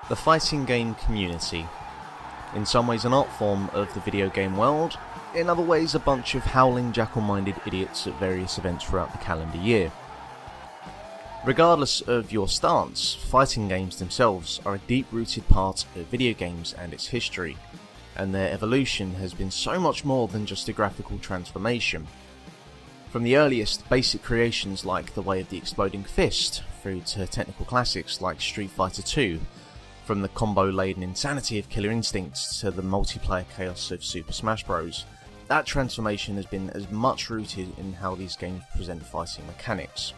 The fighting game community. In some ways an art form of the video game world, in other ways a bunch of howling jackal-minded idiots at various events throughout the calendar year. Regardless of your stance, fighting games themselves are a deep-rooted part of video games and its history, and their evolution has been so much more than just a graphical transformation. From the earliest basic creations like The Way of the Exploding Fist, through to technical classics like Street Fighter 2, from the combo-laden insanity of Killer Instinct to the multiplayer chaos of Super Smash Bros. That transformation has been as much rooted in how these games present fighting mechanics.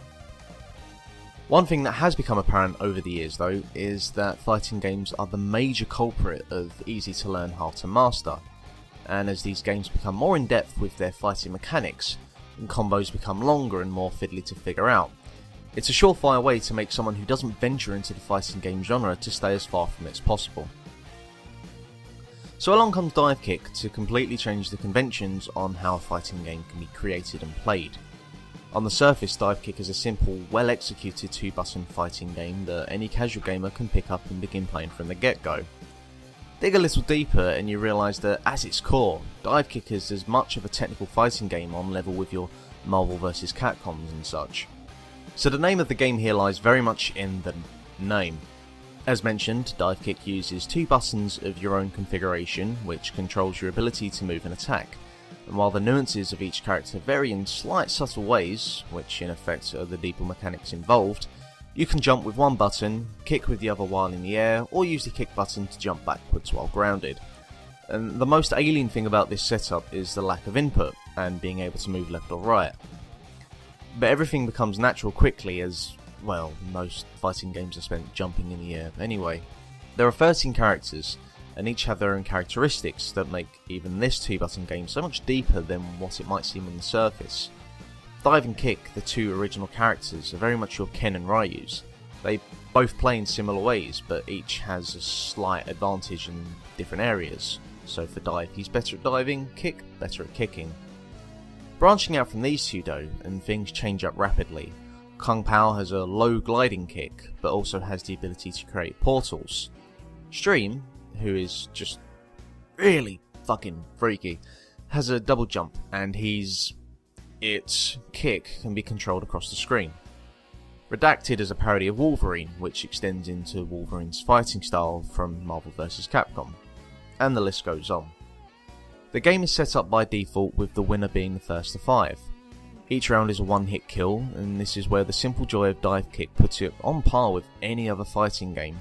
One thing that has become apparent over the years though is that fighting games are the major culprit of easy to learn, hard to master, and as these games become more in depth with their fighting mechanics, and combos become longer and more fiddly to figure out, it's a surefire way to make someone who doesn't venture into the fighting game genre to stay as far from it as possible. So along comes DiveKick to completely change the conventions on how a fighting game can be created and played. On the surface, DiveKick is a simple, well-executed two-button fighting game that any casual gamer can pick up and begin playing from the get-go. Dig a little deeper and you realise that at its core, DiveKick is as much of a technical fighting game on level with your Marvel vs Capcoms and such. So the name of the game here lies very much in the name. As mentioned, DiveKick uses two buttons of your own configuration, which controls your ability to move and attack. And while the nuances of each character vary in slight subtle ways, which in effect are the deeper mechanics involved, you can jump with one button, kick with the other while in the air, or use the kick button to jump backwards while grounded. And the most alien thing about this setup is the lack of input, and being able to move left or right. But everything becomes natural quickly as, well, most fighting games are spent jumping in the air anyway. There are 13 characters, and each have their own characteristics that make even this two-button game so much deeper than what it might seem on the surface. Dive and Kick, the two original characters, are very much your Ken and Ryus. They both play in similar ways, but each has a slight advantage in different areas. So for Dive, he's better at diving, Kick, better at kicking. Branching out from these two though, and things change up rapidly. Kung Pao has a low gliding kick, but also has the ability to create portals. Stream, who is just really fucking freaky, has a double jump, and its kick can be controlled across the screen. Redacted is a parody of Wolverine, which extends into Wolverine's fighting style from Marvel vs Capcom. And the list goes on. The game is set up by default with the winner being the first to 5. Each round is a one-hit kill, and this is where the simple joy of DiveKick puts it on par with any other fighting game.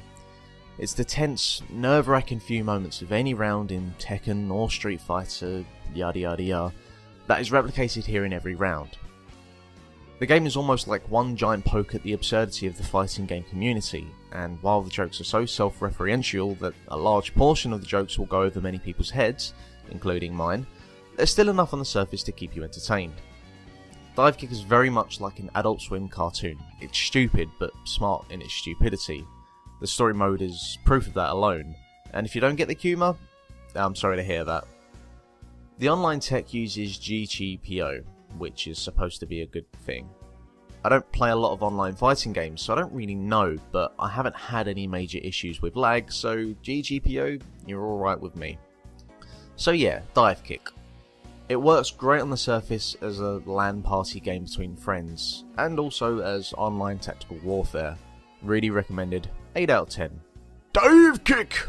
It's the tense, nerve-wracking few moments of any round in Tekken or Street Fighter, yada yada yada, that is replicated here in every round. The game is almost like one giant poke at the absurdity of the fighting game community, and while the jokes are so self-referential that a large portion of the jokes will go over many people's heads, including mine, there's still enough on the surface to keep you entertained. DiveKick is very much like an Adult Swim cartoon. It's stupid, but smart in its stupidity. The story mode is proof of that alone, and if you don't get the humour, I'm sorry to hear that. The online tech uses GGPO, which is supposed to be a good thing. I don't play a lot of online fighting games, so I don't really know, but I haven't had any major issues with lag, so GGPO, you're alright with me. So yeah, DiveKick. It works great on the surface as a LAN party game between friends, and also as online tactical warfare. Really recommended, 8 out of 10. DiveKick!